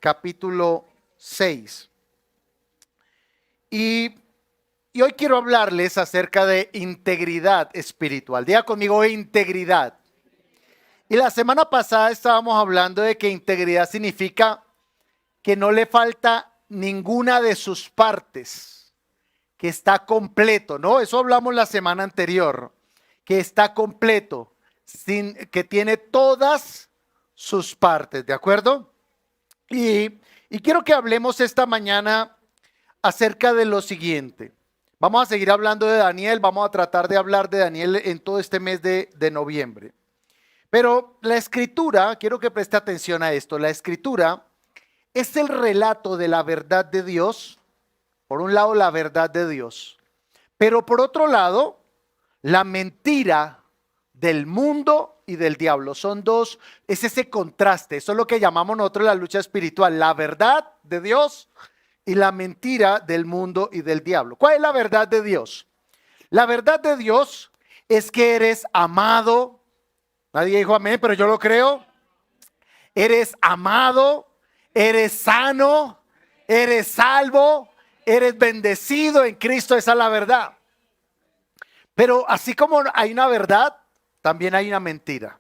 capítulo 6. Y hoy quiero hablarles acerca de integridad espiritual. Diga conmigo integridad. Y la semana pasada estábamos hablando de que integridad significa que no le falta ninguna de sus partes, que está completo, ¿no? Eso hablamos la semana anterior, que está completo, que tiene todas sus partes, ¿de acuerdo? Y quiero que hablemos esta mañana acerca de lo siguiente. Vamos a seguir hablando de Daniel, vamos a tratar de hablar de Daniel en todo este mes de noviembre. Pero la escritura, quiero que preste atención a esto, la escritura es el relato de la verdad de Dios, por un lado la verdad de Dios, pero por otro lado la mentira del mundo y del diablo. Son dos, es ese contraste, eso es lo que llamamos nosotros la lucha espiritual, la verdad de Dios y la mentira del mundo y del diablo. ¿Cuál es la verdad de Dios? La verdad de Dios es que eres amado. Nadie dijo amén, pero yo lo creo. Eres amado, eres sano, eres salvo, eres bendecido en Cristo. Esa es la verdad. Pero así como hay una verdad, también hay una mentira.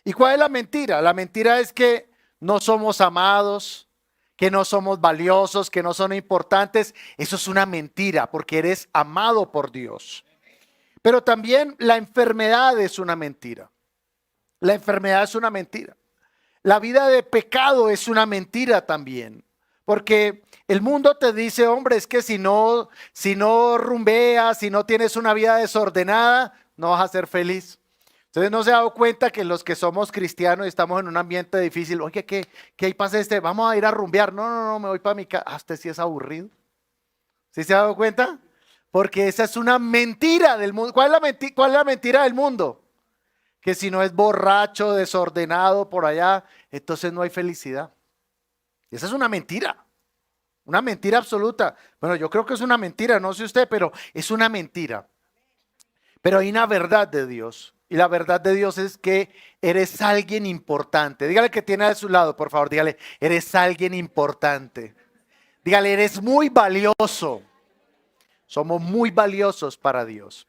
¿Y cuál es la mentira? La mentira es que no somos amados, que no somos valiosos, que no son importantes. Eso es una mentira porque eres amado por Dios. Pero también la enfermedad es una mentira. La enfermedad es una mentira. La vida de pecado es una mentira también. Porque el mundo te dice, hombre, es que si no rumbeas, si no tienes una vida desordenada, no vas a ser feliz. Entonces no se ha dado cuenta que los que somos cristianos y estamos en un ambiente difícil, oye, ¿qué hay pasa vamos a ir a rumbear. No, me voy para mi casa. Usted sí es aburrido. ¿Sí se ha dado cuenta? Porque esa es una mentira del mundo. ¿Cuál es la mentira del mundo? Que si no es borracho, desordenado por allá, entonces no hay felicidad. Esa es una mentira absoluta. Bueno, yo creo que es una mentira, no sé usted, pero es una mentira. Pero hay una verdad de Dios. Y la verdad de Dios es que eres alguien importante. Dígale que tiene a su lado, por favor, dígale, eres alguien importante. Dígale, eres muy valioso. Somos muy valiosos para Dios.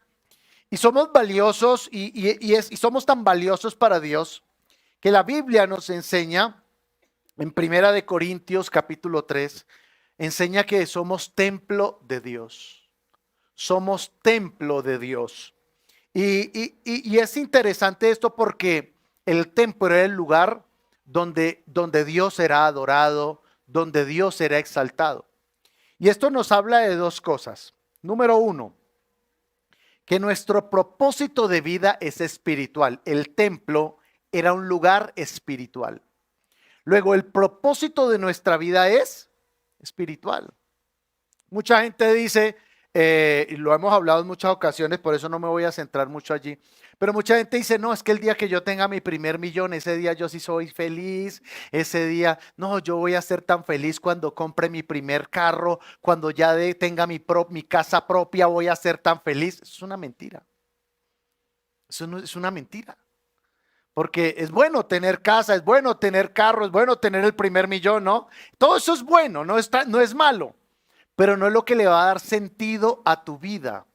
Y somos valiosos y somos tan valiosos para Dios que la Biblia nos enseña en Primera de Corintios capítulo 3, enseña que somos templo de Dios. Somos templo de Dios. Y es interesante esto porque el templo era el lugar donde Dios será adorado, donde Dios será exaltado. Y esto nos habla de dos cosas. Número uno, que nuestro propósito de vida es espiritual. El templo era un lugar espiritual. Luego, el propósito de nuestra vida es espiritual. Mucha gente dice, y lo hemos hablado en muchas ocasiones, por eso no me voy a centrar mucho allí, pero mucha gente dice, no, es que el día que yo tenga mi primer millón, ese día yo sí soy feliz, ese día, no, yo voy a ser tan feliz cuando compre mi primer carro, cuando ya tenga mi casa propia, voy a ser tan feliz. Eso es una mentira. Eso no, es una mentira. Porque es bueno tener casa, es bueno tener carro, es bueno tener el primer millón, ¿no? Todo eso es bueno, no es malo, pero no es lo que le va a dar sentido a tu vida.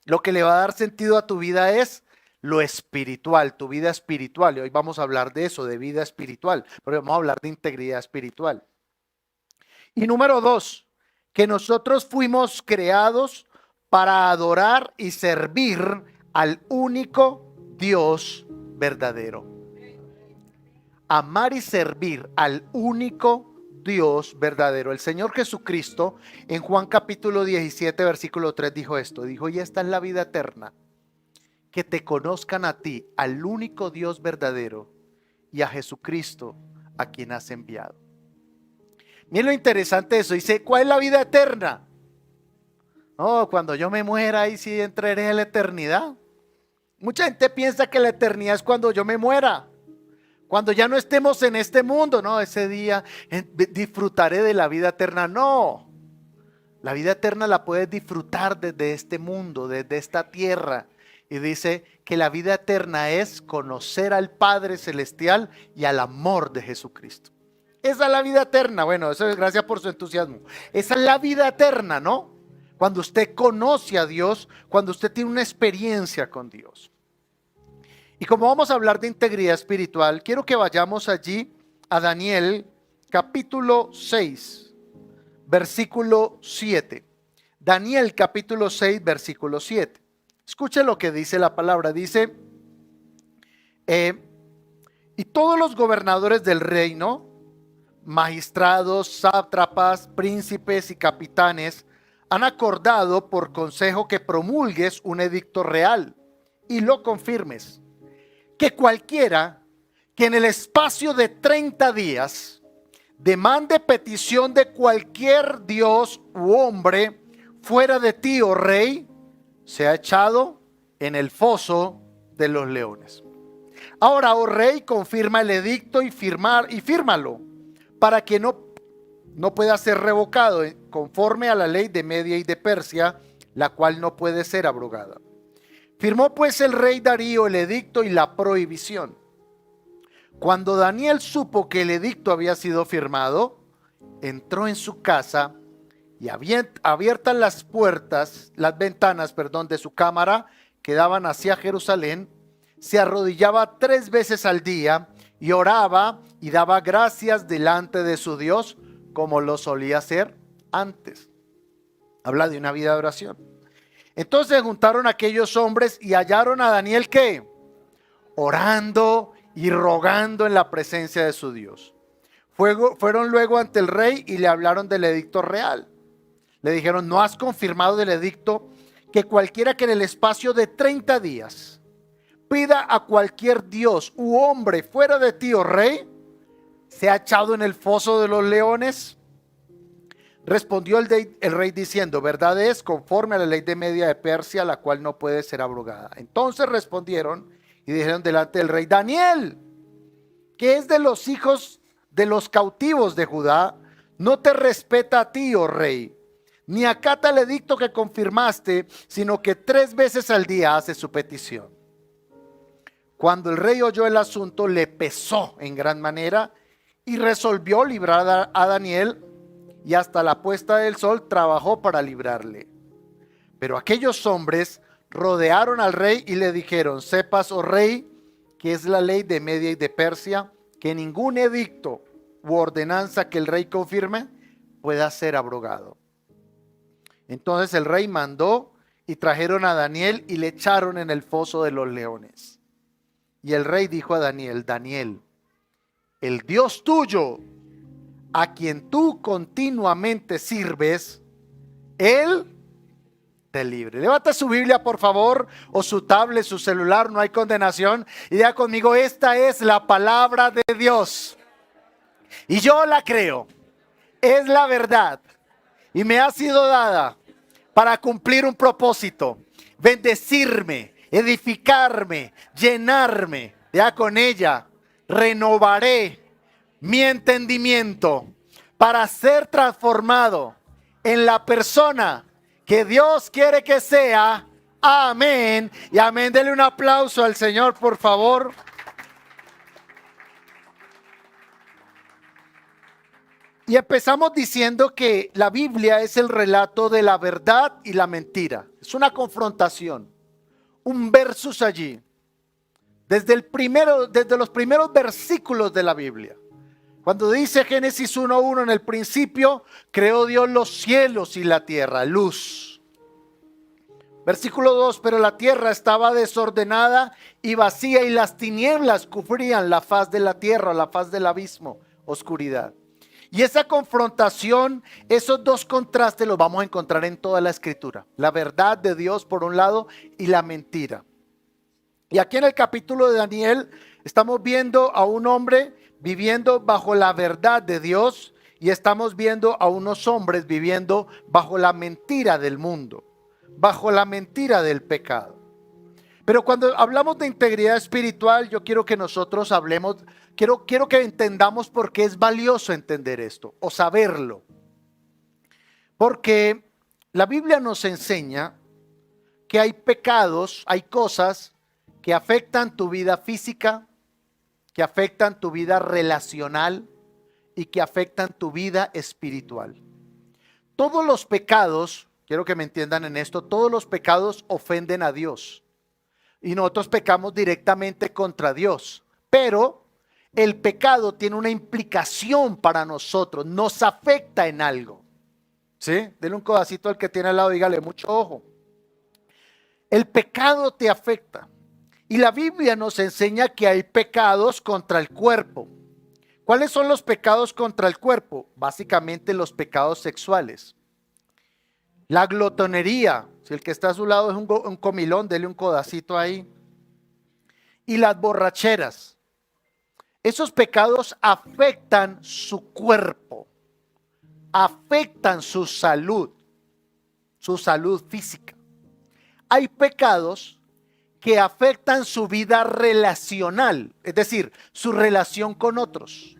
Lo que le va a dar sentido a tu vida es lo espiritual, tu vida espiritual. Y hoy vamos a hablar de eso, de vida espiritual, pero vamos a hablar de integridad espiritual. Y número dos, que nosotros fuimos creados para adorar y servir al único Dios verdadero. Amar y servir al único Dios verdadero. El Señor Jesucristo en Juan capítulo 17 versículo 3 dijo esto. Dijo, y esta es la vida eterna, que te conozcan a ti, al único Dios verdadero, y a Jesucristo a quien has enviado. Miren lo interesante de eso. Dice, ¿cuál es la vida eterna? No, cuando yo me muera ahí sí entraré en la eternidad. Mucha gente piensa que la eternidad es cuando yo me muera, cuando ya no estemos en este mundo. No, ese día disfrutaré de la vida eterna. No, la vida eterna la puedes disfrutar desde este mundo, desde esta tierra. Y dice que la vida eterna es conocer al Padre Celestial y al amor de Jesucristo. Esa es la vida eterna. Bueno, eso es gracias por su entusiasmo. Esa es la vida eterna, ¿no? Cuando usted conoce a Dios, cuando usted tiene una experiencia con Dios. Y como vamos a hablar de integridad espiritual, quiero que vayamos allí a Daniel capítulo 6, versículo 7. Daniel capítulo 6, versículo 7. Escuche lo que dice la palabra. Dice, y todos los gobernadores del reino, magistrados, sátrapas, príncipes y capitanes, han acordado por consejo que promulgues un edicto real y lo confirmes, que cualquiera que en el espacio de 30 días demande petición de cualquier dios u hombre fuera de ti, oh rey, sea echado en el foso de los leones. Ahora, oh rey, confirma el edicto y fírmalo, para que no pueda ser revocado conforme a la ley de Media y de Persia, la cual no puede ser abrogada. Firmó pues el rey Darío el edicto y la prohibición. Cuando Daniel supo que el edicto había sido firmado, entró en su casa y abiertas las ventanas de su cámara que daban hacia Jerusalén, se arrodillaba 3 veces al día y oraba y daba gracias delante de su Dios como lo solía hacer antes. Habla de una vida de oración. Entonces juntaron a aquellos hombres y hallaron a Daniel ¿qué? Orando y rogando en la presencia de su Dios. Fueron luego ante el rey y le hablaron del edicto real. Le dijeron, ¿no has confirmado del edicto que cualquiera que en el espacio de 30 días pida a cualquier dios u hombre fuera de ti, oh rey, sea echado en el foso de los leones? Respondió el rey diciendo, verdad es, conforme a la ley de Media de Persia, la cual no puede ser abrogada. Entonces respondieron y dijeron delante del rey, Daniel, que es de los hijos de los cautivos de Judá, no te respeta a ti, oh rey, ni acata el edicto que confirmaste, sino que 3 veces al día hace su petición. Cuando el rey oyó el asunto, le pesó en gran manera y resolvió librar a Daniel, y hasta la puesta del sol trabajó para librarle. Pero aquellos hombres rodearon al rey y le dijeron, sepas, oh rey, que es la ley de Media y de Persia, que ningún edicto u ordenanza que el rey confirme pueda ser abrogado. Entonces el rey mandó y trajeron a Daniel y le echaron en el foso de los leones. Y el rey dijo a Daniel, Daniel, el Dios tuyo, a quien tú continuamente sirves, Él te libre. Levanta su Biblia, por favor, o su tablet, su celular, no hay condenación. Y diga conmigo, esta es la palabra de Dios. Y yo la creo. Es la verdad. Y me ha sido dada para cumplir un propósito. Bendecirme, edificarme, llenarme. Ya con ella renovaré mi entendimiento para ser transformado en la persona que Dios quiere que sea. Amén. Y amén. Dele un aplauso al Señor, por favor. Y empezamos diciendo que la Biblia es el relato de la verdad y la mentira. Es una confrontación, un versus allí. Desde los primeros versículos de la Biblia. Cuando dice Génesis 1:1, en el principio creó Dios los cielos y la tierra, luz. Versículo 2, pero la tierra estaba desordenada y vacía y las tinieblas cubrían la faz de la tierra, la faz del abismo, oscuridad. Y esa confrontación, esos dos contrastes los vamos a encontrar en toda la escritura. La verdad de Dios por un lado y la mentira. Y aquí en el capítulo de Daniel estamos viendo a un hombre viviendo bajo la verdad de Dios y estamos viendo a unos hombres viviendo bajo la mentira del mundo, bajo la mentira del pecado. Pero cuando hablamos de integridad espiritual, yo quiero que nosotros hablemos, quiero que entendamos por qué es valioso entender esto o saberlo. Porque la Biblia nos enseña que hay pecados, hay cosas que afectan tu vida física, que afectan tu vida relacional y que afectan tu vida espiritual. Todos los pecados, quiero que me entiendan en esto, todos los pecados ofenden a Dios. Y nosotros pecamos directamente contra Dios. Pero el pecado tiene una implicación para nosotros, nos afecta en algo. ¿Sí? Denle un codacito al que tiene al lado, dígale mucho ojo. El pecado te afecta. Y la Biblia nos enseña que hay pecados contra el cuerpo. ¿Cuáles son los pecados contra el cuerpo? Básicamente los pecados sexuales. La glotonería, si el que está a su lado es un comilón, dele un codacito ahí. Y las borracheras. Esos pecados afectan su cuerpo, afectan su salud física. Hay pecados que afectan su vida relacional, es decir, su relación con otros,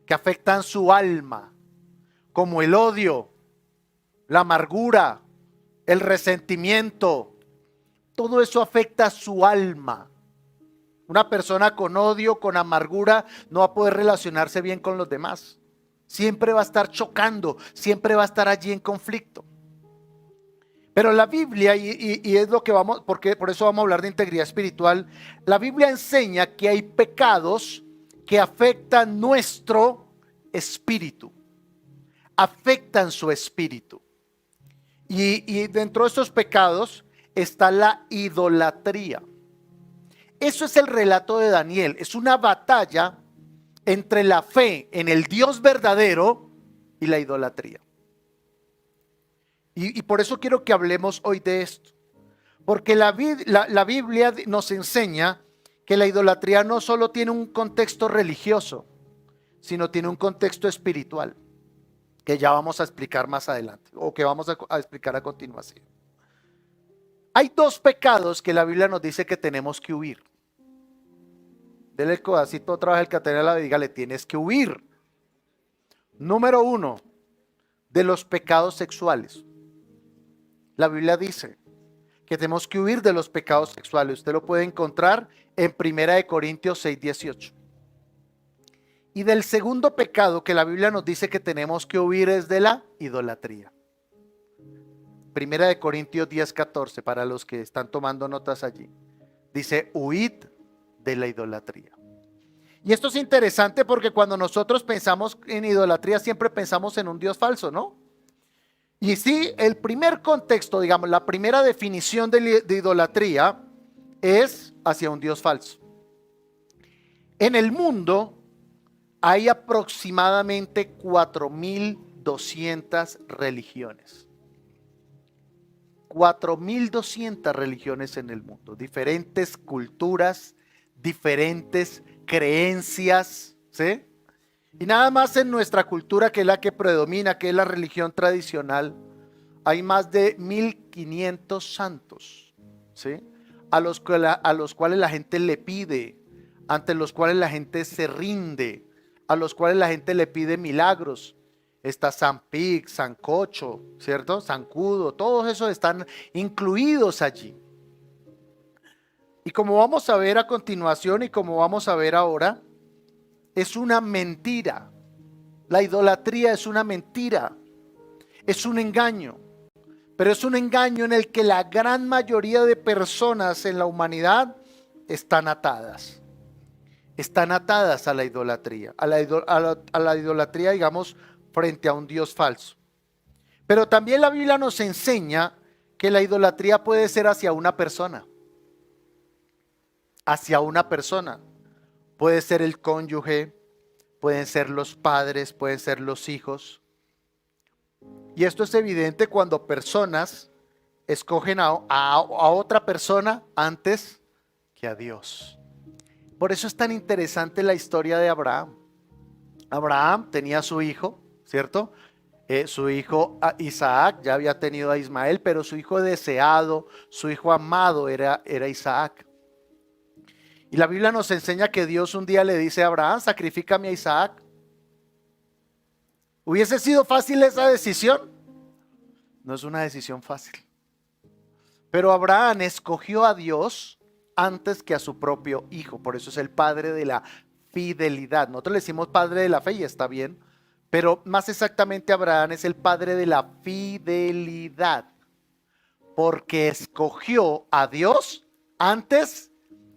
que afectan su alma, como el odio, la amargura, el resentimiento. Todo eso afecta su alma. Una persona con odio, con amargura, no va a poder relacionarse bien con los demás. Siempre va a estar chocando, siempre va a estar allí en conflicto. Pero la Biblia, y es lo que porque por eso vamos a hablar de integridad espiritual, la Biblia enseña que hay pecados que afectan nuestro espíritu, afectan su espíritu. Y dentro de estos pecados está la idolatría. Eso es el relato de Daniel, es una batalla entre la fe en el Dios verdadero y la idolatría. Y por eso quiero que hablemos hoy de esto. Porque la Biblia nos enseña que la idolatría no solo tiene un contexto religioso, sino tiene un contexto espiritual, que ya vamos a explicar más adelante, o que vamos a explicar a continuación. Hay dos pecados que la Biblia nos dice que tenemos que huir. Dele el codacito otra vez al que tiene la dígale, tienes que huir. Número 1, de los pecados sexuales. La Biblia dice que tenemos que huir de los pecados sexuales. Usted lo puede encontrar en 1 Corintios 6:18. Y del segundo pecado que la Biblia nos dice que tenemos que huir es de la idolatría. 1 Corintios 10:14, para los que están tomando notas allí. Dice, huid de la idolatría. Y esto es interesante porque cuando nosotros pensamos en idolatría siempre pensamos en un Dios falso, ¿no? Y sí, el primer contexto, digamos, la primera definición de idolatría es hacia un Dios falso. En el mundo hay aproximadamente 4.200 religiones. 4.200 religiones en el mundo, diferentes culturas, diferentes creencias, ¿sí? Y nada más en nuestra cultura, que es la que predomina, que es la religión tradicional, hay más de 1.500 santos, ¿sí? A los cuales la gente le pide, ante los cuales la gente se rinde, a los cuales la gente le pide milagros. Está San Pig, San Cocho, ¿cierto? San Cudo, todos esos están incluidos allí. Y como vamos a ver a continuación y como vamos a ver ahora, es una mentira. La idolatría es una mentira, es un engaño, pero es un engaño en el que la gran mayoría de personas en la humanidad están atadas. Están atadas a la idolatría, a la idolatría, digamos, frente a un Dios falso. Pero también la Biblia nos enseña que la idolatría puede ser hacia una persona. Hacia una persona. Puede ser el cónyuge, pueden ser los padres, pueden ser los hijos. Y esto es evidente cuando personas escogen a otra persona antes que a Dios. Por eso es tan interesante la historia de Abraham. Abraham tenía a su hijo, ¿cierto? Su hijo Isaac, ya había tenido a Ismael, pero su hijo deseado, su hijo amado era Isaac. Y la Biblia nos enseña que Dios un día le dice a Abraham, sacrifícame a Isaac. ¿Hubiese sido fácil esa decisión? No es una decisión fácil. Pero Abraham escogió a Dios antes que a su propio hijo. Por eso es el padre de la fidelidad. Nosotros le decimos padre de la fe y está bien, pero más exactamente Abraham es el padre de la fidelidad, porque escogió a Dios antes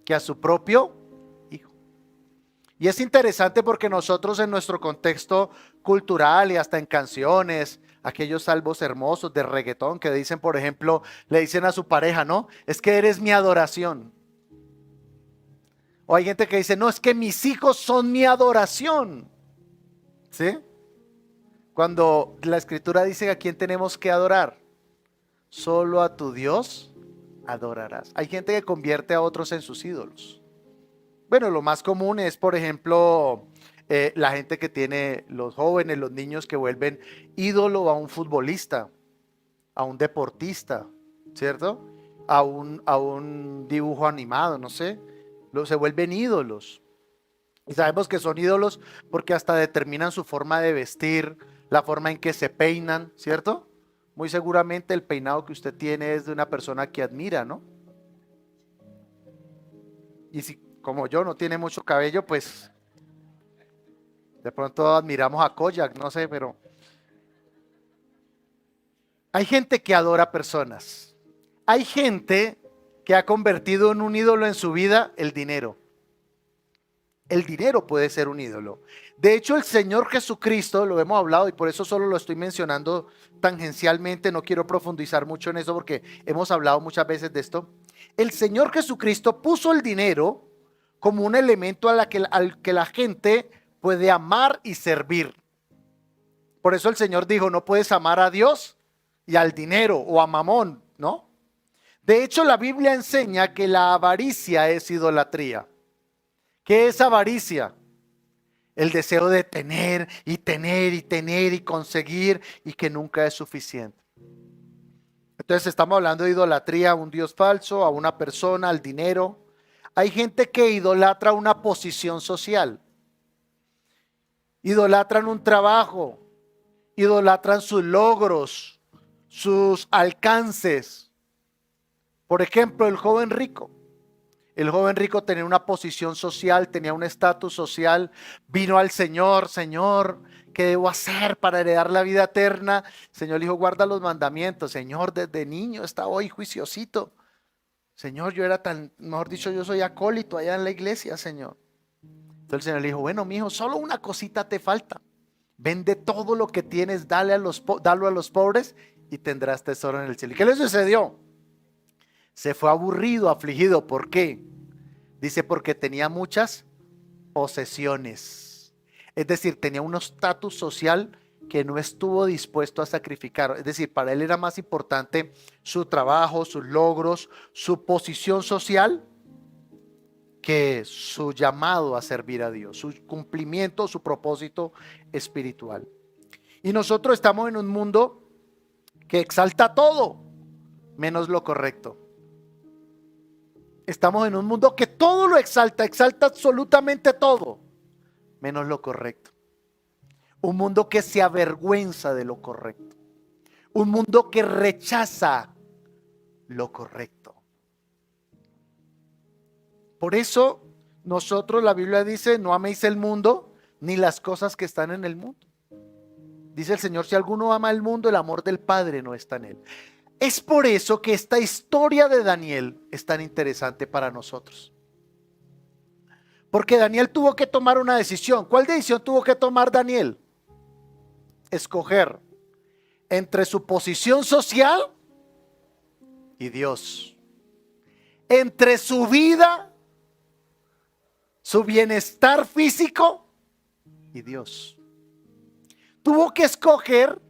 que a su propio hijo. Y es interesante porque nosotros en nuestro contexto cultural y hasta en canciones, aquellos salmos hermosos de reggaetón que dicen, por ejemplo, le dicen a su pareja, ¿no? Es que eres mi adoración. O hay gente que dice, no, es que mis hijos son mi adoración. ¿Sí? Cuando la escritura dice a quién tenemos que adorar, solo a tu Dios adorarás. Hay gente que convierte a otros en sus ídolos. Bueno, lo más común es, por ejemplo, la gente que tiene, los jóvenes, los niños que vuelven ídolo a un futbolista, a un deportista, ¿cierto? A un dibujo animado, no sé. Se vuelven ídolos. Y sabemos que son ídolos porque hasta determinan su forma de vestir, la forma en que se peinan, ¿cierto? Muy seguramente el peinado que usted tiene es de una persona que admira, ¿no? Y si, como yo, no tiene mucho cabello, pues de pronto admiramos a Kojak, no sé, pero hay gente que adora personas. Hay gente que ha convertido en un ídolo en su vida el dinero. El dinero puede ser un ídolo. De hecho, el Señor Jesucristo, lo hemos hablado y por eso solo lo estoy mencionando tangencialmente, no quiero profundizar mucho en eso porque hemos hablado muchas veces de esto. El Señor Jesucristo puso el dinero como un elemento al que la gente puede amar y servir. Por eso el Señor dijo, no puedes amar a Dios y al dinero o a Mamón, ¿no? De hecho, la Biblia enseña que la avaricia es idolatría. ¿Qué es avaricia? El deseo de tener y tener y tener y conseguir y que nunca es suficiente. Entonces estamos hablando de idolatría a un Dios falso, a una persona, al dinero. Hay gente que idolatra una posición social. Idolatran un trabajo, idolatran sus logros, sus alcances. Por ejemplo, el joven rico. El joven rico tenía una posición social, tenía un estatus social, vino al Señor, Señor, ¿qué debo hacer para heredar la vida eterna? El Señor le dijo, guarda los mandamientos. Señor, desde niño estaba hoy juiciosito. Señor, yo era tan, mejor dicho, yo soy acólito allá en la iglesia, Señor. Entonces el Señor le dijo, bueno, mijo, solo una cosita te falta. Vende todo lo que tienes, dalo a los pobres y tendrás tesoro en el cielo. ¿Y qué le sucedió? Se fue aburrido, afligido. ¿Por qué? Dice, porque tenía muchas posesiones. Es decir, tenía un estatus social que no estuvo dispuesto a sacrificar. Es decir, para él era más importante su trabajo, sus logros, su posición social, que su llamado a servir a Dios, su cumplimiento, su propósito espiritual. Y nosotros estamos en un mundo que exalta todo, menos lo correcto. Estamos en un mundo que todo lo exalta, exalta absolutamente todo, menos lo correcto. Un mundo que se avergüenza de lo correcto. Un mundo que rechaza lo correcto. Por eso nosotros, la Biblia dice, no améis el mundo ni las cosas que están en el mundo. Dice el Señor, si alguno ama el mundo, el amor del Padre no está en él. Es por eso que esta historia de Daniel es tan interesante para nosotros. Porque Daniel tuvo que tomar una decisión. ¿Cuál decisión tuvo que tomar Daniel? Escoger entre su posición social y Dios. Entre su vida, su bienestar físico y Dios. Tuvo que escoger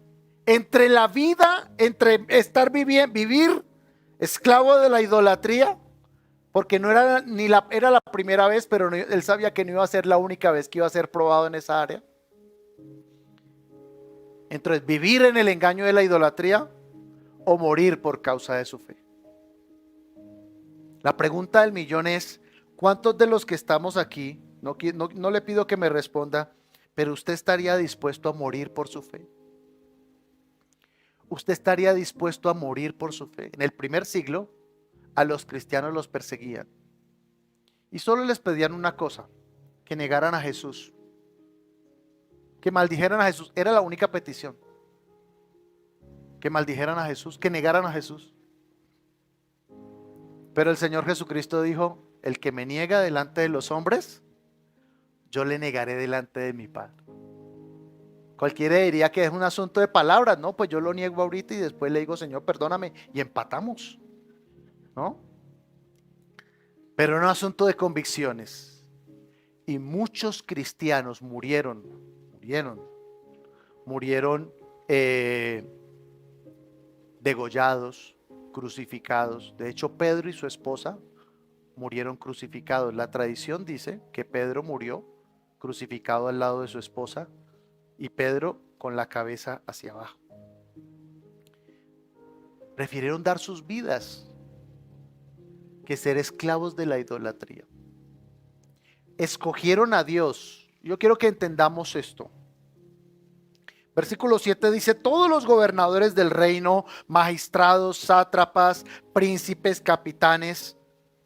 entre la vida, entre vivir esclavo de la idolatría, porque no era era la primera vez, pero él sabía que no iba a ser la única vez que iba a ser probado en esa área. Entonces, vivir en el engaño de la idolatría o morir por causa de su fe. La pregunta del millón es, ¿cuántos de los que estamos aquí, no le pido que me responda, pero usted estaría dispuesto a morir por su fe? ¿Usted estaría dispuesto a morir por su fe? En el primer siglo, a los cristianos los perseguían. Y solo les pedían una cosa: que negaran a Jesús, que maldijeran a Jesús. Era la única petición. Que maldijeran a Jesús, que negaran a Jesús. Pero el Señor Jesucristo dijo: el que me niega delante de los hombres, yo le negaré delante de mi Padre. Cualquiera diría que es un asunto de palabras. No, pues yo lo niego ahorita y después le digo: Señor, perdóname, y empatamos, ¿no? Pero era un asunto de convicciones. Y muchos cristianos murieron degollados, crucificados. De hecho, Pedro y su esposa murieron crucificados. La tradición dice que Pedro murió crucificado al lado de su esposa y Pedro con la cabeza hacia abajo. Prefirieron dar sus vidas que ser esclavos de la idolatría. Escogieron a Dios. Yo quiero que entendamos esto. Versículo 7 dice: todos los gobernadores del reino, magistrados, sátrapas, príncipes, capitanes.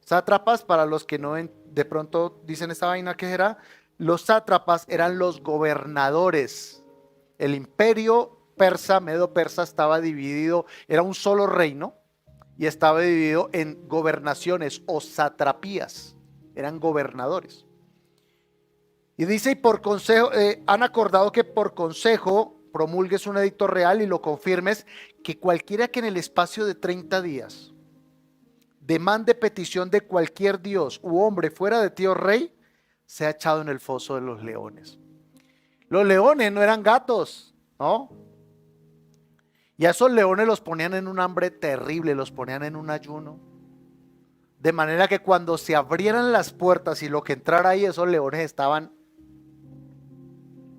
Sátrapas, para los que no de pronto dicen: esta vaina, ¿qué era? Los sátrapas eran los gobernadores. El imperio persa, medo-persa, estaba dividido, era un solo reino y estaba dividido en gobernaciones o satrapías. Eran gobernadores. Y dice: y por consejo, han acordado que por consejo promulgues un edicto real y lo confirmes, que cualquiera que en el espacio de 30 días demande petición de cualquier dios u hombre fuera de ti, oh rey, sea echado en el foso de los leones. Los leones no eran gatos, ¿no? Y a esos leones los ponían en un hambre terrible, los ponían en un ayuno. De manera que cuando se abrieran las puertas y lo que entrara ahí, esos leones estaban,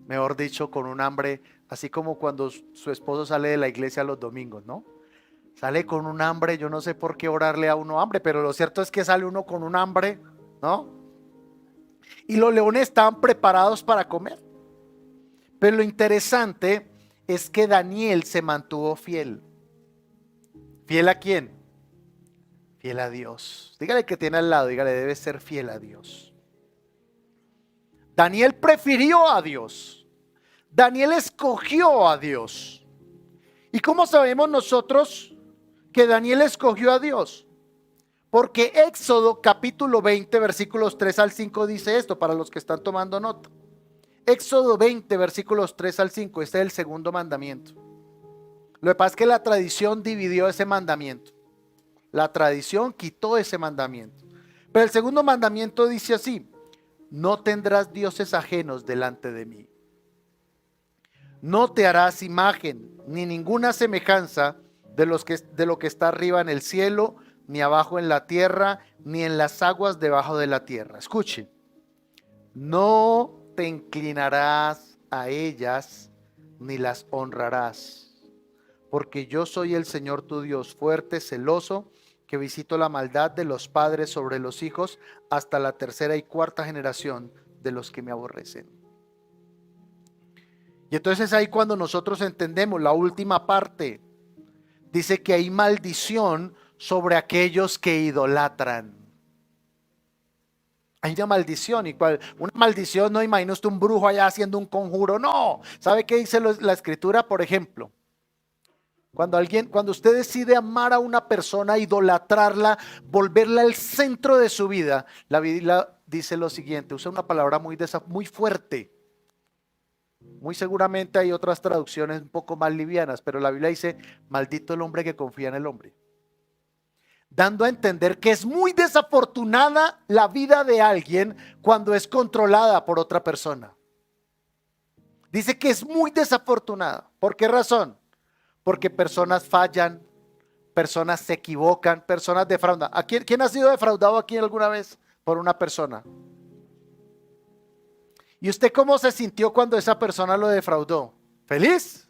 mejor dicho, con un hambre, así como cuando su esposo sale de la iglesia los domingos, ¿no? Sale con un hambre. Yo no sé por qué orarle a uno hambre, pero lo cierto es que sale uno con un hambre, ¿no? Y los leones estaban preparados para comer. Pero lo interesante es que Daniel se mantuvo fiel. ¿Fiel a quién? Fiel a Dios. Dígale que tiene al lado, dígale: debe ser fiel a Dios. Daniel prefirió a Dios. Daniel escogió a Dios. ¿Y cómo sabemos nosotros que Daniel escogió a Dios? Porque Éxodo capítulo 20 versículos 3 al 5 dice esto, para los que están tomando nota. Éxodo 20 versículos 3 al 5, este es el segundo mandamiento. Lo que pasa es que la tradición dividió ese mandamiento. La tradición quitó ese mandamiento. Pero el segundo mandamiento dice así: no tendrás dioses ajenos delante de mí. No te harás imagen ni ninguna semejanza de lo que está arriba en el cielo, ni abajo en la tierra, ni en las aguas debajo de la tierra. Escuche: no te inclinarás a ellas, ni las honrarás, porque yo soy el Señor tu Dios, fuerte, celoso, que visito la maldad de los padres sobre los hijos hasta la tercera y cuarta generación de los que me aborrecen. Y entonces es ahí cuando nosotros entendemos la última parte. Dice que hay maldición sobre aquellos que idolatran. Hay una maldición. Una maldición, no imagina usted un brujo allá haciendo un conjuro. No. ¿Sabe qué dice la escritura? Por ejemplo, cuando usted decide amar a una persona, idolatrarla, volverla el centro de su vida, la Biblia dice lo siguiente, usa una palabra muy fuerte. Muy seguramente hay otras traducciones un poco más livianas, pero la Biblia dice: maldito el hombre que confía en el hombre. Dando a entender que es muy desafortunada la vida de alguien cuando es controlada por otra persona. Dice que es muy desafortunada. ¿Por qué razón? Porque personas fallan, personas se equivocan, personas defraudan. ¿Quién ha sido defraudado aquí alguna vez por una persona? ¿Y usted cómo se sintió cuando esa persona lo defraudó? ¿Feliz?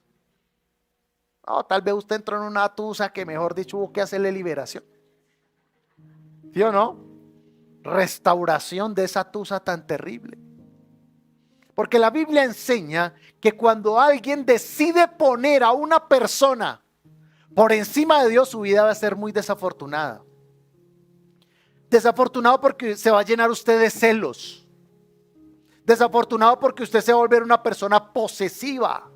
No, tal vez usted entró en una tusa que, mejor dicho, hubo que hacerle liberación. ¿Sí o no? Restauración de esa tusa tan terrible. Porque la Biblia enseña que cuando alguien decide poner a una persona por encima de Dios, su vida va a ser muy desafortunada. Desafortunado porque se va a llenar usted de celos. Desafortunado porque usted se va a volver una persona posesiva.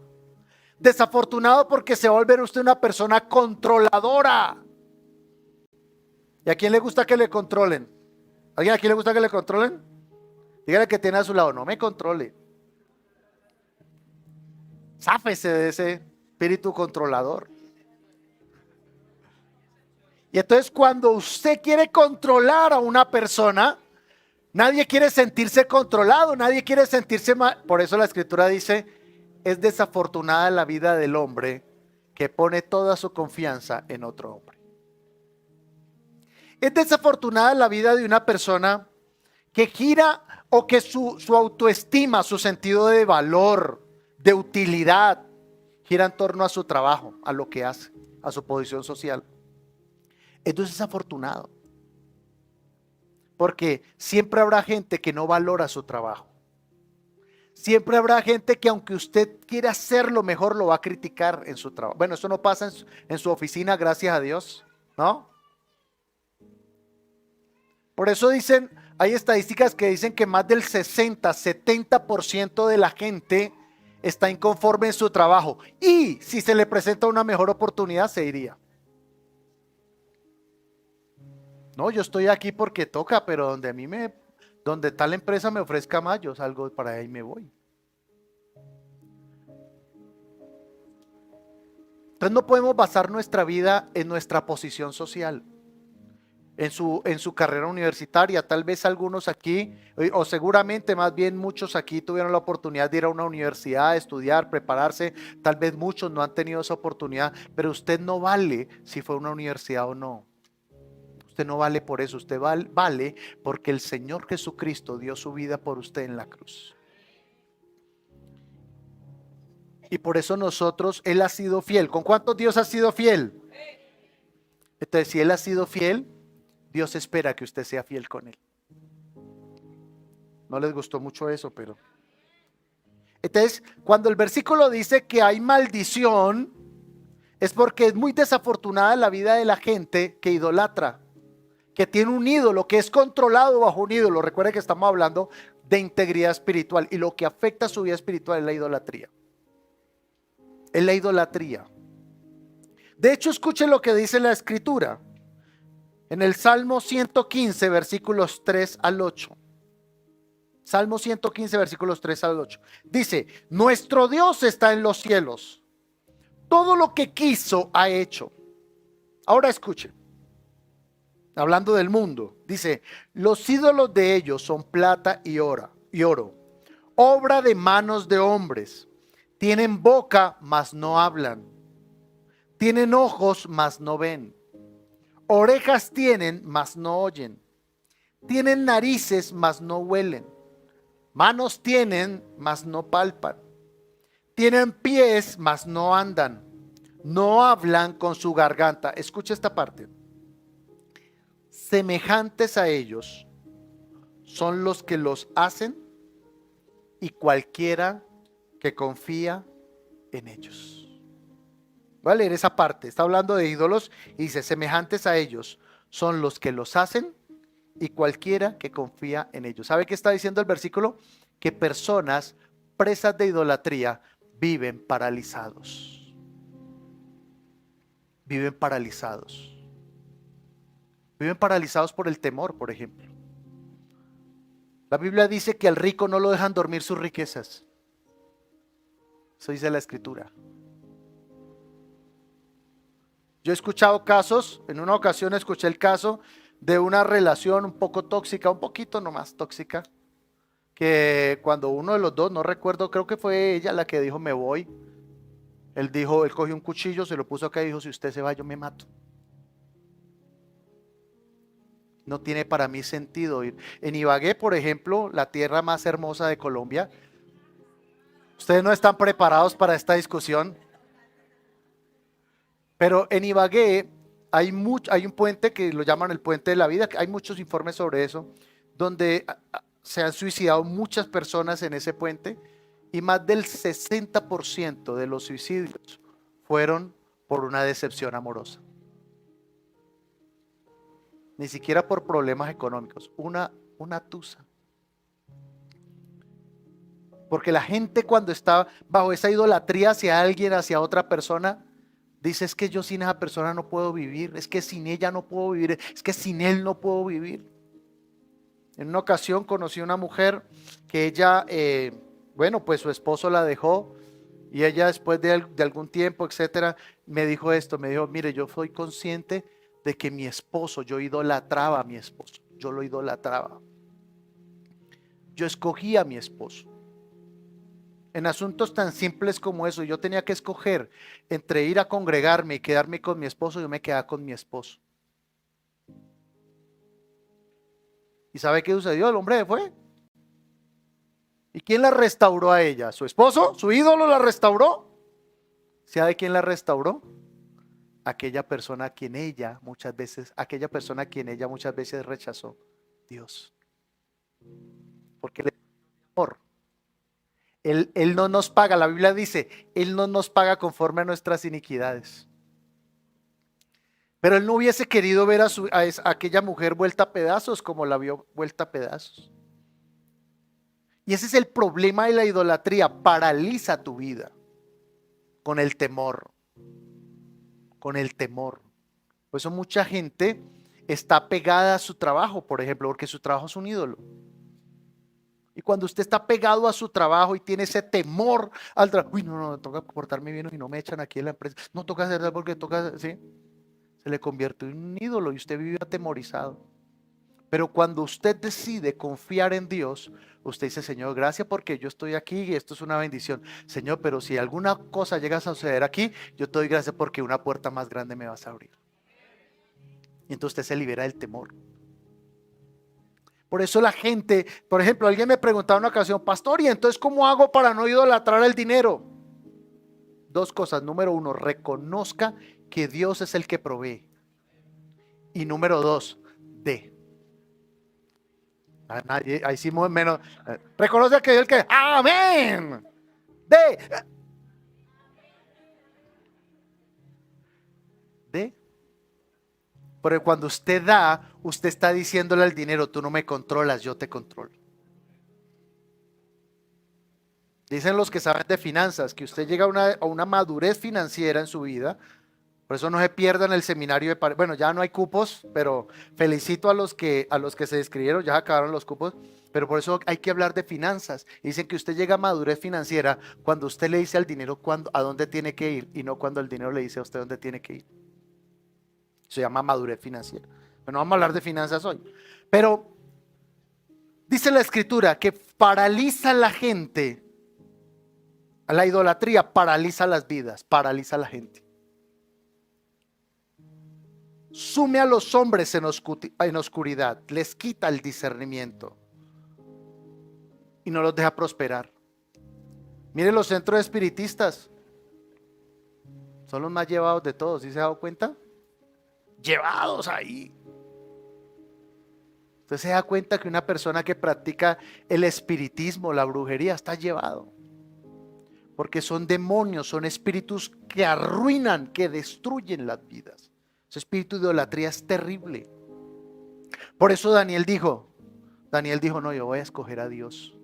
Desafortunado porque se va a volver usted una persona controladora. ¿Y a quién le gusta que le controlen? ¿Alguien aquí le gusta que le controlen? Dígale que tiene a su lado, no me controle. Záfese de ese espíritu controlador. Y entonces cuando usted quiere controlar a una persona, nadie quiere sentirse controlado, nadie quiere sentirse mal. Por eso la escritura dice, es desafortunada la vida del hombre que pone toda su confianza en otro hombre. Es desafortunada la vida de una persona que gira o que su autoestima, su sentido de valor, de utilidad, gira en torno a su trabajo, a lo que hace, a su posición social. Entonces es desafortunado. Porque siempre habrá gente que no valora su trabajo. Siempre habrá gente que aunque usted quiera hacerlo mejor, lo va a criticar en su trabajo. Bueno, eso no pasa en su oficina, gracias a Dios, ¿no? Por eso dicen, hay estadísticas que dicen que más del 60-70% de la gente está inconforme en su trabajo. Y si se le presenta una mejor oportunidad, se iría. No, yo estoy aquí porque toca, pero donde tal empresa me ofrezca más, yo salgo para ahí y me voy. Entonces no podemos basar nuestra vida en nuestra posición social, en su carrera universitaria. Tal vez algunos aquí, o seguramente más bien muchos aquí tuvieron la oportunidad de ir a una universidad, estudiar, prepararse. Tal vez muchos no han tenido esa oportunidad, pero usted no vale si fue a una universidad o no. Usted no vale por eso, usted vale porque el Señor Jesucristo dio su vida por usted en la cruz. Y por eso nosotros, Él ha sido fiel. ¿Con cuántos Dios ha sido fiel? Entonces, si Él ha sido fiel, Dios espera que usted sea fiel con Él. No les gustó mucho eso, pero... Entonces, cuando el versículo dice que hay maldición, es porque es muy desafortunada la vida de la gente que idolatra, que tiene un ídolo, que es controlado bajo un ídolo. Recuerden que estamos hablando de integridad espiritual y lo que afecta a su vida espiritual es la idolatría. Es la idolatría. De hecho, escuchen lo que dice la escritura en el Salmo 115, versículos 3 al 8. Salmo 115, versículos 3 al 8. Dice, nuestro Dios está en los cielos. Todo lo que quiso ha hecho. Ahora escuchen. Hablando del mundo, dice, los ídolos de ellos son plata y oro, obra de manos de hombres. Tienen boca, mas no hablan. Tienen ojos, mas no ven. Orejas tienen, mas no oyen. Tienen narices, mas no huelen. Manos tienen, mas no palpan. Tienen pies, mas no andan. No hablan con su garganta. Escucha esta parte. Semejantes a ellos son los que los hacen y cualquiera que confía en ellos. Voy a leer esa parte. Está hablando de ídolos y dice, semejantes a ellos son los que los hacen y cualquiera que confía en ellos. ¿Sabe qué está diciendo el versículo? Que personas presas de idolatría viven paralizados. Viven paralizados. Viven paralizados por el temor, por ejemplo. La Biblia dice que al rico no lo dejan dormir sus riquezas. Eso dice la escritura. Yo he escuchado casos, en una ocasión escuché el caso de una relación un poco tóxica, un poquito nomás tóxica, que cuando uno de los dos, no recuerdo, creo que fue ella la que dijo me voy, él cogió un cuchillo, se lo puso acá y dijo, si usted se va yo me mato. No tiene para mí sentido ir. En Ibagué, por ejemplo, la tierra más hermosa de Colombia, ustedes no están preparados para esta discusión, pero en Ibagué hay un puente que lo llaman el puente de la vida, hay muchos informes sobre eso, donde se han suicidado muchas personas en ese puente y más del 60% de los suicidios fueron por una decepción amorosa. Ni siquiera por problemas económicos, una tusa. Porque la gente cuando está bajo esa idolatría hacia alguien, hacia otra persona, dice, es que yo sin esa persona no puedo vivir, es que sin ella no puedo vivir, es que sin él no puedo vivir. En una ocasión conocí a una mujer que ella, bueno, pues su esposo la dejó y ella después de algún tiempo, etcétera, me dijo esto, me dijo, mire, yo soy consciente de que mi esposo, yo idolatraba a mi esposo, yo lo idolatraba. Yo escogí a mi esposo. En asuntos tan simples como eso, yo tenía que escoger entre ir a congregarme y quedarme con mi esposo, yo me quedaba con mi esposo. ¿Y sabe qué sucedió? El hombre fue. ¿Y quién la restauró a ella? ¿Su esposo? ¿Su ídolo la restauró? ¿Sabe quién la restauró? Aquella persona a quien ella muchas veces rechazó. Dios. Porque el amor. Él no nos paga, la Biblia dice, Él no nos paga conforme a nuestras iniquidades. Pero Él no hubiese querido ver a aquella mujer vuelta a pedazos como la vio vuelta a pedazos. Y ese es el problema de la idolatría, paraliza tu vida con el temor. Con el temor. Por eso mucha gente está pegada a su trabajo, por ejemplo, porque su trabajo es un ídolo. Y cuando usted está pegado a su trabajo y tiene ese temor al trabajo, uy, no, toca portarme bien y no me echan aquí en la empresa, no toca hacer porque toca, ¿sí? Se le convierte en un ídolo y usted vive atemorizado. Pero cuando usted decide confiar en Dios, usted dice, Señor, gracias porque yo estoy aquí y esto es una bendición. Señor, pero si alguna cosa llega a suceder aquí, yo te doy gracias porque una puerta más grande me vas a abrir. Y entonces usted se libera del temor. Por eso la gente, por ejemplo, alguien me preguntaba en una ocasión, pastor, ¿y entonces cómo hago para no idolatrar el dinero? Dos cosas. Número uno, reconozca que Dios es el que provee. Y número dos, dé. Ahí sí menos. Reconoce que es el que, amén. Dé. Dé. Porque cuando usted da, usted está diciéndole al dinero, tú no me controlas, yo te controlo. Dicen los que saben de finanzas que usted llega a una madurez financiera en su vida. Por eso no se pierdan el seminario de bueno, ya no hay cupos, pero felicito a los que se inscribieron, ya acabaron los cupos, pero por eso hay que hablar de finanzas. Dicen que usted llega a madurez financiera cuando usted le dice al dinero a dónde tiene que ir y no cuando el dinero le dice a usted dónde tiene que ir. Se llama madurez financiera. Bueno, vamos a hablar de finanzas hoy. Pero dice la escritura que paraliza a la gente, a la idolatría paraliza las vidas, paraliza a la gente. Sume a los hombres en oscuridad, les quita el discernimiento y no los deja prosperar. Miren los centros espiritistas, son los más llevados de todos, ¿sí se ha dado cuenta? Llevados ahí. Usted se da cuenta que una persona que practica el espiritismo, la brujería, está llevado. Porque son demonios, son espíritus que arruinan, que destruyen las vidas. Ese espíritu de idolatría es terrible. Por eso Daniel dijo, no, yo voy a escoger a Dios.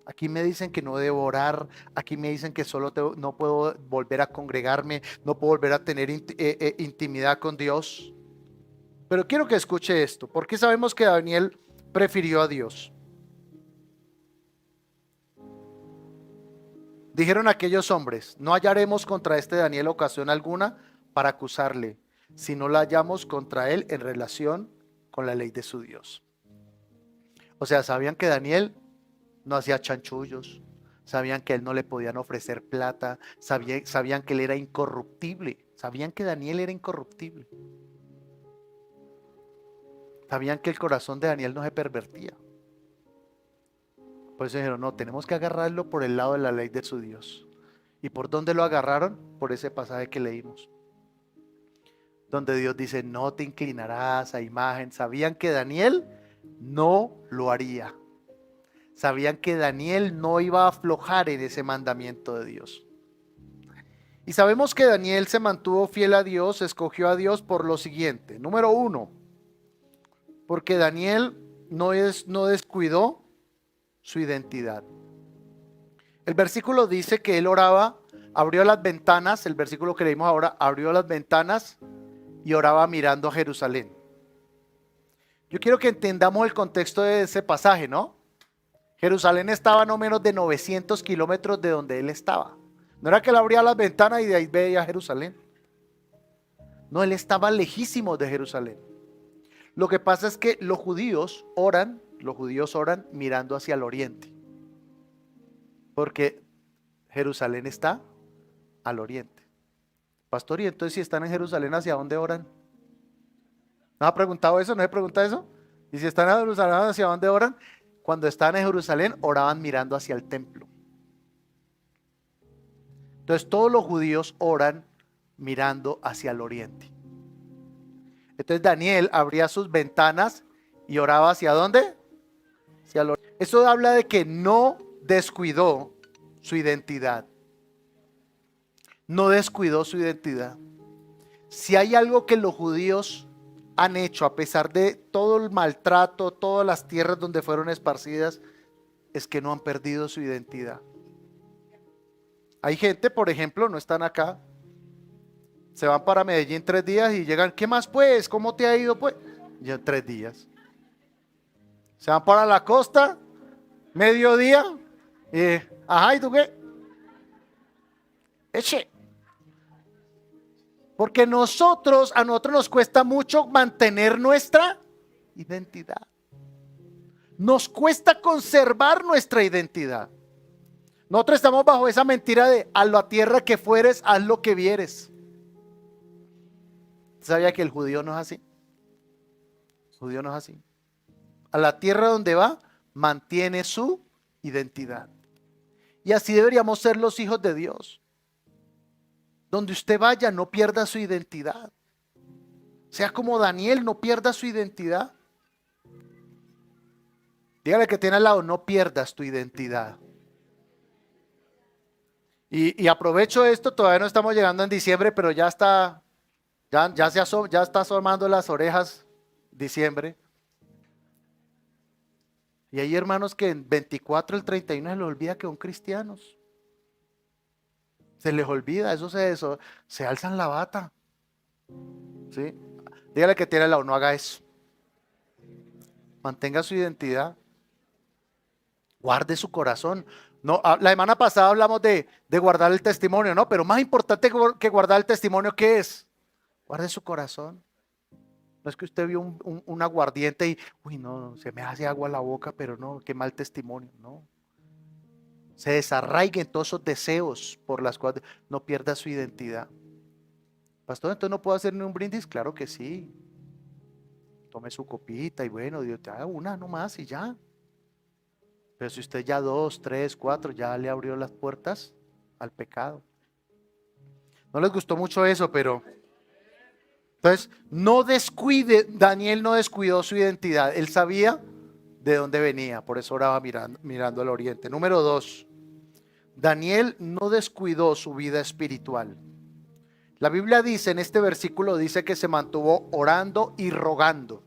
Aquí me dicen que no debo orar, aquí me dicen que no puedo volver a congregarme, no puedo volver a tener intimidad con Dios. Pero quiero que escuche esto, porque sabemos que Daniel prefirió a Dios. Dijeron aquellos hombres, no hallaremos contra este Daniel ocasión alguna para acusarle, si no la hallamos contra él en relación con la ley de su Dios. O sea, sabían que Daniel no hacía chanchullos, sabían que a él no le podían ofrecer plata, sabían que él era incorruptible, sabían que Daniel era incorruptible. Sabían que el corazón de Daniel no se pervertía. Por eso dijeron, no, tenemos que agarrarlo por el lado de la ley de su Dios. ¿Y por dónde lo agarraron? Por ese pasaje que leímos, donde Dios dice, no te inclinarás a imagen. Sabían que Daniel no lo haría. Sabían que Daniel no iba a aflojar en ese mandamiento de Dios. Y sabemos que Daniel se mantuvo fiel a Dios, escogió a Dios por lo siguiente. Número uno, porque Daniel no descuidó su identidad. El versículo dice que él oraba, abrió las ventanas, el versículo que leímos ahora, abrió las ventanas y oraba mirando a Jerusalén. Yo quiero que entendamos el contexto de ese pasaje, ¿no? Jerusalén estaba a no menos de 900 kilómetros de donde él estaba. No era que él abría las ventanas y de ahí veía Jerusalén. No, él estaba lejísimo de Jerusalén. Lo que pasa es que los judíos oran mirando hacia el oriente. Porque Jerusalén está al oriente. Pastor, y entonces si están en Jerusalén, ¿hacia dónde oran? ¿No ha preguntado eso? ¿No he preguntado eso? ¿Y si están en Jerusalén, hacia dónde oran? Cuando estaban en Jerusalén, oraban mirando hacia el templo. Entonces todos los judíos oran mirando hacia el oriente. Entonces Daniel abría sus ventanas y oraba ¿hacia dónde? Hacia el oriente. Eso habla de que no descuidó su identidad. No descuidó su identidad. Si hay algo que los judíos han hecho, a pesar de todo el maltrato, todas las tierras donde fueron esparcidas, es que no han perdido su identidad. Hay gente, por ejemplo, no están acá, se van para Medellín 3 días y llegan, ¿qué más pues? ¿Cómo te ha ido pues? Ya 3 días. Se van para la costa, mediodía, ajá, ¿y tú qué? Eche. Porque a nosotros nos cuesta mucho mantener nuestra identidad. Nos cuesta conservar nuestra identidad. Nosotros estamos bajo esa mentira de a la tierra que fueres, haz lo que vieres. ¿Sabía que el judío no es así? El judío no es así. A la tierra donde va, mantiene su identidad. Y así deberíamos ser los hijos de Dios. Donde usted vaya, no pierda su identidad. Sea como Daniel, no pierda su identidad. Dígale que tiene al lado, no pierdas tu identidad. Y aprovecho esto, todavía no estamos llegando en diciembre, pero ya está, ya está asomando las orejas diciembre. Y hay hermanos que en 24, el 31 se les olvida que son cristianos. Se les olvida, eso se alzan la bata. ¿Sí? Dígale que tiene al lado, no haga eso. Mantenga su identidad. Guarde su corazón. No, la semana pasada hablamos de guardar el testimonio, ¿no? Pero más importante que guardar el testimonio, ¿qué es? Guarde su corazón. No es que usted vio un aguardiente y, uy, no, se me hace agua la boca, pero no, qué mal testimonio, no. Se desarraiguen todos esos deseos por las cuales no pierda su identidad. Pastor, entonces no puedo hacer ni un brindis, claro que sí. Tome su copita y bueno, Dios te haga una nomás y ya. Pero si usted ya 2, 3, 4, ya le abrió las puertas al pecado. No les gustó mucho eso, pero entonces no descuide, Daniel no descuidó su identidad. Él sabía de dónde venía, por eso oraba mirando al oriente. Número 2, Daniel no descuidó su vida espiritual. La Biblia dice, en este versículo dice que se mantuvo orando y rogando.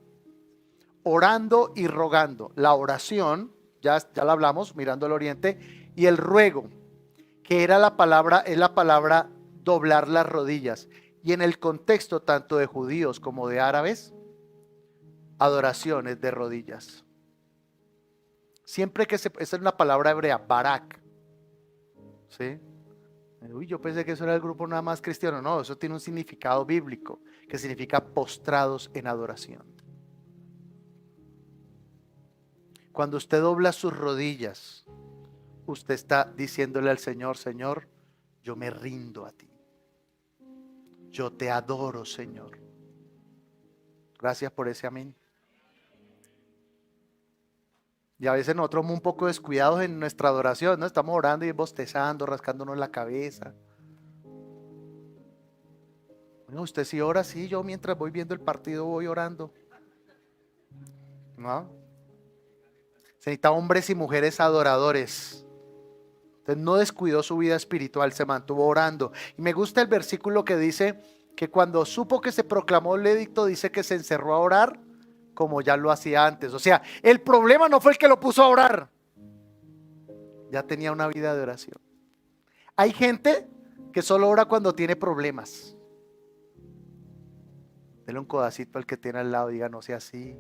Orando y rogando. La oración, ya la hablamos, mirando al oriente, y el ruego, que es la palabra doblar las rodillas. Y en el contexto tanto de judíos como de árabes, adoraciones de rodillas. Siempre que esa es una palabra hebrea, barak. ¿Sí? Uy, yo pensé que eso era el grupo nada más cristiano. No, eso tiene un significado bíblico, que significa postrados en adoración. Cuando usted dobla sus rodillas, usted está diciéndole al Señor, Señor, yo me rindo a ti. Yo te adoro, Señor. Gracias por ese amén. Y a veces nosotros un poco descuidados en nuestra adoración, ¿no? Estamos orando y bostezando, rascándonos la cabeza. Bueno, usted sí ora, sí, yo mientras voy viendo el partido voy orando. ¿No? Se necesita hombres y mujeres adoradores. Entonces no descuidó su vida espiritual, se mantuvo orando. Y me gusta el versículo que dice que cuando supo que se proclamó el edicto, dice que se encerró a orar como ya lo hacía antes. O sea, el problema no fue el que lo puso a orar. ya tenía una vida de oración. Hay gente que solo ora cuando tiene problemas. Dele un codacito al que tiene al lado, diga no sea así.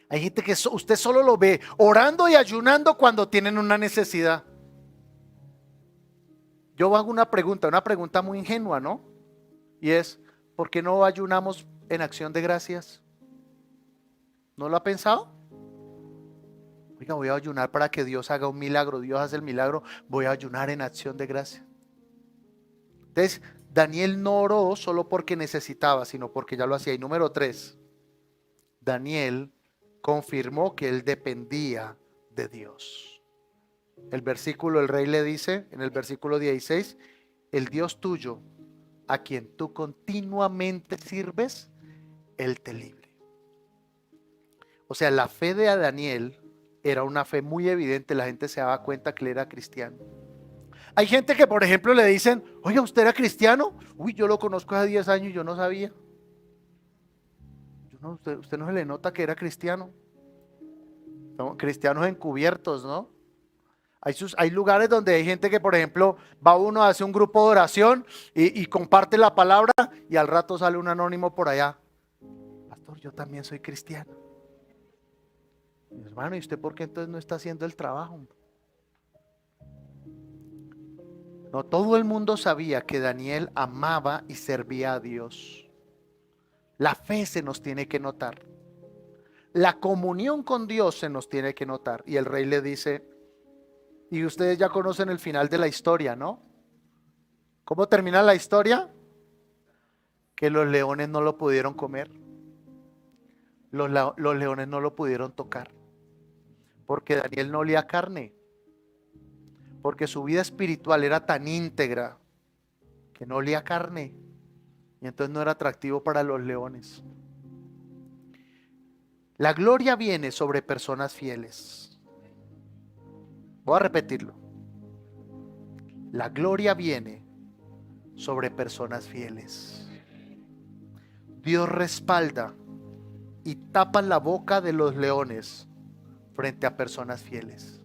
Hay gente que usted solo lo ve orando y ayunando cuando tienen una necesidad. Yo hago una pregunta muy ingenua, ¿no? Y es, ¿por qué no ayunamos en acción de gracias? ¿No lo ha pensado? Oiga, voy a ayunar para que Dios haga un milagro. Dios hace el milagro, voy a ayunar en acción de gracias. Entonces, Daniel no oró solo porque necesitaba, sino porque ya lo hacía. Y número 3, Daniel confirmó que él dependía de Dios. El rey le dice en el versículo 16, el Dios tuyo, a quien tú continuamente sirves, Él te libre. O sea, la fe de Daniel era una fe muy evidente, la gente se daba cuenta que él era cristiano. Hay gente que, por ejemplo, le dicen, oiga, ¿usted era cristiano? Uy, yo lo conozco hace 10 años y yo no sabía. Usted no se le nota que era cristiano. Son cristianos encubiertos, ¿no? Hay lugares donde hay gente que, por ejemplo, va uno, hace un grupo de oración y comparte la palabra y al rato sale un anónimo por allá. Pastor, yo también soy cristiano. Mi hermano, ¿y usted por qué entonces no está haciendo el trabajo? No, todo el mundo sabía que Daniel amaba y servía a Dios. La fe se nos tiene que notar. La comunión con Dios se nos tiene que notar. Y el rey le dice, y ustedes ya conocen el final de la historia, ¿no? ¿Cómo termina la historia? Que los leones no lo pudieron comer. Los leones no lo pudieron tocar. Porque Daniel no olía carne. Porque su vida espiritual era tan íntegra que no olía carne. Y entonces no era atractivo para los leones. La gloria viene sobre personas fieles. Voy a repetirlo. La gloria viene sobre personas fieles. Dios respalda y tapa la boca de los leones frente a personas fieles.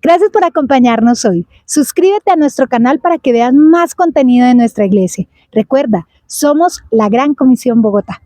Gracias por acompañarnos hoy. Suscríbete a nuestro canal para que veas más contenido de nuestra iglesia. Recuerda, somos la Gran Comisión Bogotá.